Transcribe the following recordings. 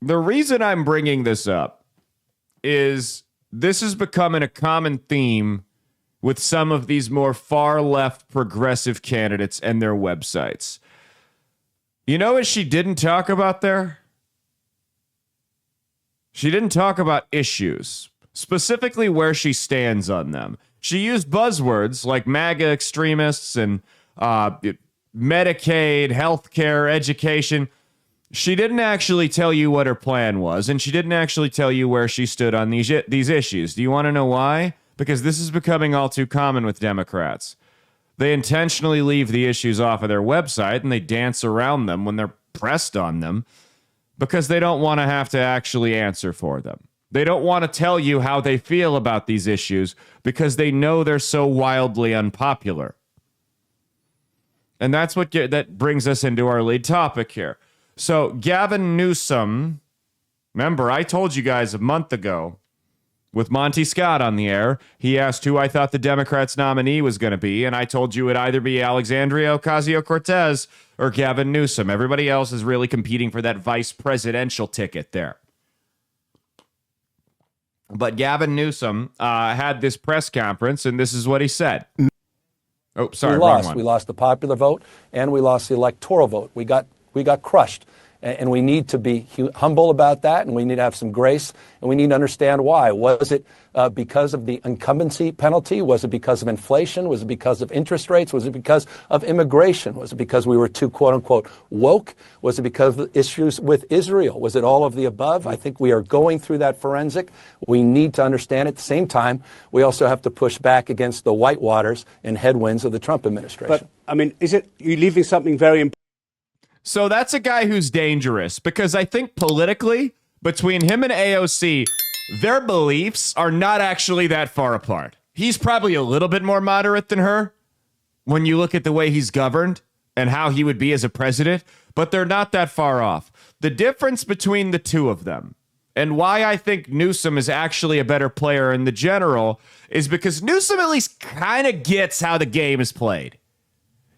The reason I'm bringing this up is this is becoming a common theme with some of these more far left progressive candidates and their websites. You know what she didn't talk about there? She didn't talk about issues, specifically where she stands on them. She used buzzwords like MAGA extremists and Medicaid, healthcare, education. She didn't actually tell you what her plan was, and she didn't actually tell you where she stood on these issues. Do you want to know why? Because this is becoming all too common with Democrats. They intentionally leave the issues off of their website, and they dance around them when they're pressed on them because they don't want to have to actually answer for them. They don't want to tell you how they feel about these issues because they know they're so wildly unpopular. And that's what that brings us into our lead topic here. So Gavin Newsom, remember, I told you guys a month ago with Monty Scott on the air, he asked who I thought the Democrats' nominee was going to be, and I told you it'd either be Alexandria Ocasio-Cortez or Gavin Newsom. Everybody else is really competing for that vice presidential ticket there. But Gavin Newsom had this press conference, and this is what he said. Oh, sorry, wrong one. We lost the popular vote, and we lost the electoral vote. We got crushed, and we need to be humble about that, and we need to have some grace, and we need to understand why. Was it because of the incumbency penalty? Was it because of inflation? Was it because of interest rates? Was it because of immigration? Was it because we were too, quote unquote, woke? Was it because of issues with Israel? Was it all of the above? I think we are going through that forensic. We need to understand at the same time, we also have to push back against the whitewaters and headwinds of the Trump administration. But, I mean, you're leaving something very important? So that's a guy who's dangerous because I think politically, between him and AOC, their beliefs are not actually that far apart. He's probably a little bit more moderate than her when you look at the way he's governed and how he would be as a president, but they're not that far off. The difference between the two of them and why I think Newsom is actually a better player in the general is because Newsom at least kind of gets how the game is played.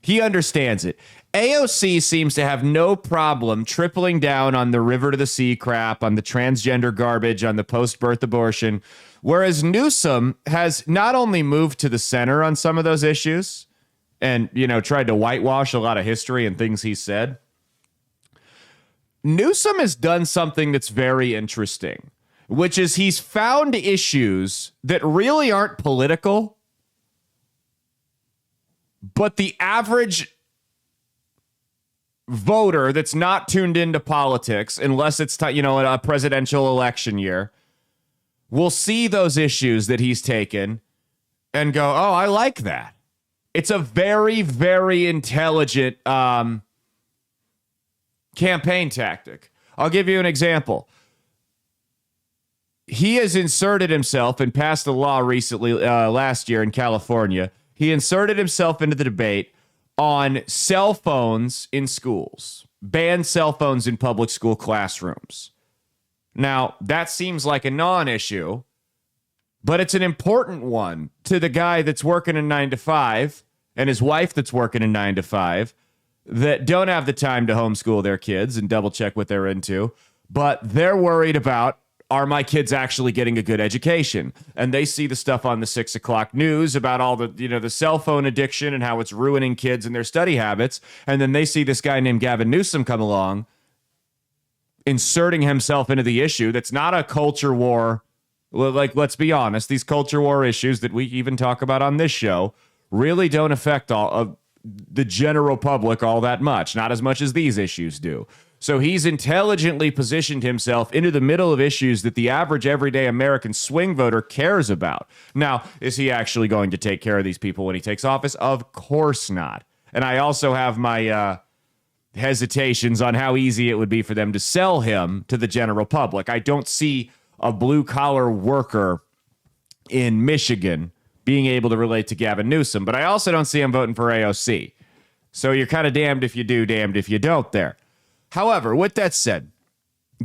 He understands it. AOC seems to have no problem tripling down on the river to the sea crap, on the transgender garbage, on the post-birth abortion, whereas Newsom has not only moved to the center on some of those issues and, tried to whitewash a lot of history and things he said. Newsom has done something that's very interesting, which is he's found issues that really aren't political, but the average voter that's not tuned into politics, unless it's a presidential election year, will see those issues that he's taken and go, oh, I like that. It's a very, very intelligent campaign tactic. I'll give you an example. He has inserted himself and passed a law recently, last year in California. He inserted himself into the debate on cell phones in schools, banned cell phones in public school classrooms. Now, that seems like a non-issue, but it's an important one to the guy that's working a 9 to 5 and his wife that's working a 9 to 5 that don't have the time to homeschool their kids and double check what they're into, but they're worried about, are my kids actually getting a good education? And they see the stuff on the 6 o'clock news about all the, the cell phone addiction and how it's ruining kids and their study habits. And then they see this guy named Gavin Newsom come along, inserting himself into the issue. That's not a culture war. Like, let's be honest, these culture war issues that we even talk about on this show really don't affect all of the general public all that much, not as much as these issues do. So he's intelligently positioned himself into the middle of issues that the average everyday American swing voter cares about. Now, is he actually going to take care of these people when he takes office? Of course not. And I also have my hesitations on how easy it would be for them to sell him to the general public. I don't see a blue-collar worker in Michigan being able to relate to Gavin Newsom, but I also don't see him voting for AOC. So you're kind of damned if you do, damned if you don't there. However, with that said,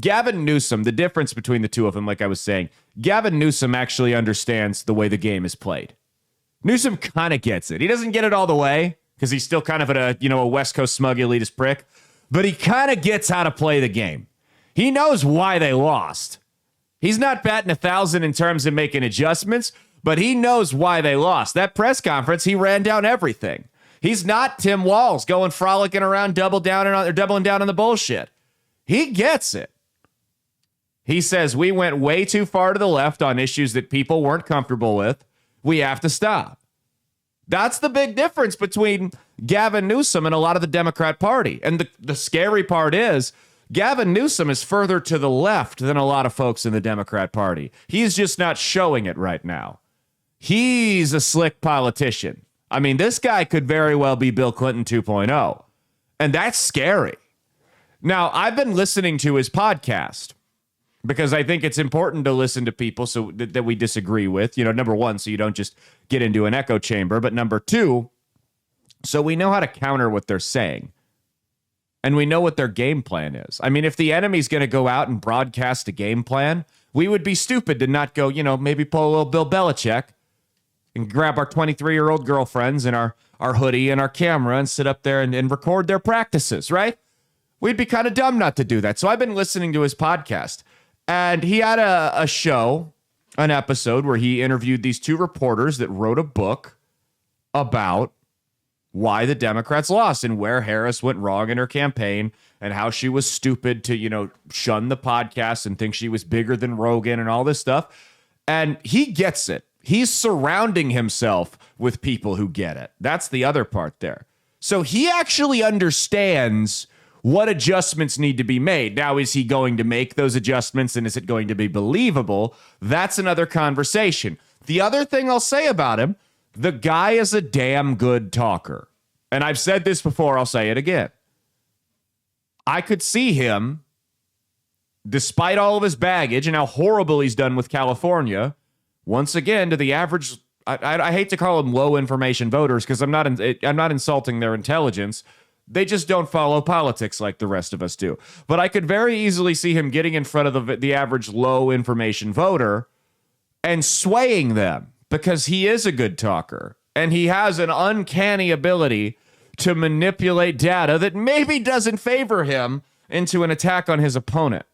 Gavin Newsom, the difference between the two of them, like I was saying, Gavin Newsom actually understands the way the game is played. Newsom kind of gets it. He doesn't get it all the way because he's still kind of a West Coast smug elitist prick, but he kind of gets how to play the game. He knows why they lost. He's not batting 1,000 in terms of making adjustments, but he knows why they lost. That press conference, he ran down everything. He's not Tim Walz going frolicking around, doubling down on the bullshit. He gets it. He says we went way too far to the left on issues that people weren't comfortable with. We have to stop. That's the big difference between Gavin Newsom and a lot of the Democrat Party. And the scary part is Gavin Newsom is further to the left than a lot of folks in the Democrat Party. He's just not showing it right now. He's a slick politician. I mean, this guy could very well be Bill Clinton 2.0, and that's scary. Now, I've been listening to his podcast because I think it's important to listen to people so that we disagree with, number one, so you don't just get into an echo chamber, but number two, so we know how to counter what they're saying, and we know what their game plan is. I mean, if the enemy's going to go out and broadcast a game plan, we would be stupid to not go, maybe pull a little Bill Belichick and grab our 23-year-old girlfriends and our hoodie and our camera and sit up there and record their practices, right? We'd be kind of dumb not to do that. So I've been listening to his podcast, and he had a show, an episode where he interviewed these two reporters that wrote a book about why the Democrats lost and where Harris went wrong in her campaign and how she was stupid to, shun the podcast and think she was bigger than Rogan and all this stuff. And he gets it. He's surrounding himself with people who get it. That's the other part there. So he actually understands what adjustments need to be made. Now, is he going to make those adjustments and is it going to be believable? That's another conversation. The other thing I'll say about him, the guy is a damn good talker. And I've said this before, I'll say it again. I could see him, despite all of his baggage and how horrible he's done with California, once again, to the average, I hate to call them low information voters because I'm not insulting their intelligence. They just don't follow politics like the rest of us do. But I could very easily see him getting in front of the average low information voter and swaying them because he is a good talker and he has an uncanny ability to manipulate data that maybe doesn't favor him into an attack on his opponent.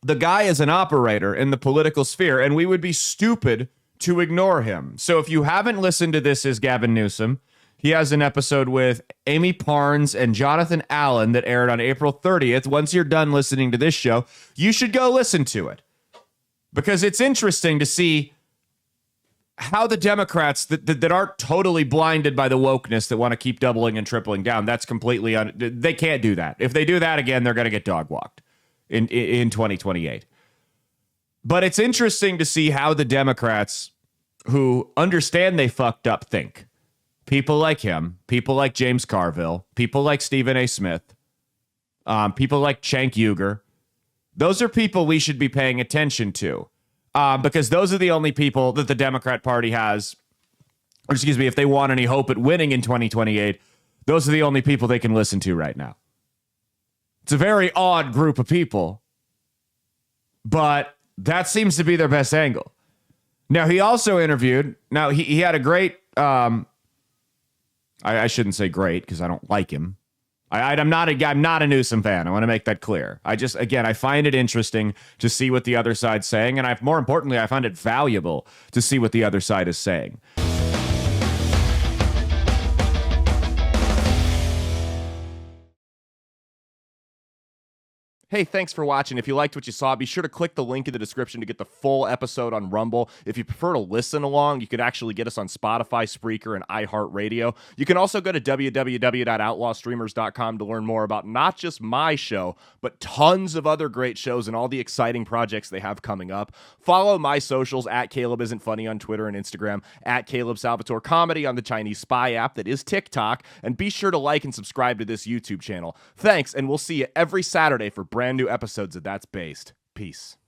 The guy is an operator in the political sphere, and we would be stupid to ignore him. So if you haven't listened to This Is Gavin Newsom, he has an episode with Amy Parnes and Jonathan Allen that aired on April 30th. Once you're done listening to this show, you should go listen to it. Because it's interesting to see how the Democrats that aren't totally blinded by the wokeness that want to keep doubling and tripling down, that's completely, they can't do that. If they do that again, they're going to get dog walked in 2028. But it's interesting to see how the Democrats who understand they fucked up think. People like him, people like James Carville, people like Stephen A. Smith, people like Cenk Uygur. Those are people we should be paying attention to because those are the only people that the Democrat Party has, or excuse me, if they want any hope at winning in 2028, those are the only people they can listen to right now. It's a very odd group of people, but that seems to be their best angle. Now, he also interviewed, he had a great, I shouldn't say great because I don't like him. I'm not a Newsom fan. I want to make that clear. I find it interesting to see what the other side's saying. And more importantly, I find it valuable to see what the other side is saying. Hey, thanks for watching. If you liked what you saw, be sure to click the link in the description to get the full episode on Rumble. If you prefer to listen along, you could actually get us on Spotify, Spreaker, and iHeartRadio. You can also go to www.outlawstreamers.com to learn more about not just my show, but tons of other great shows and all the exciting projects they have coming up. Follow my socials at Caleb Isn't Funny on Twitter and Instagram, at Caleb Salvatore Comedy on the Chinese spy app that is TikTok, and be sure to like and subscribe to this YouTube channel. Thanks, and we'll see you every Saturday for brand new episodes of That's Based. Peace.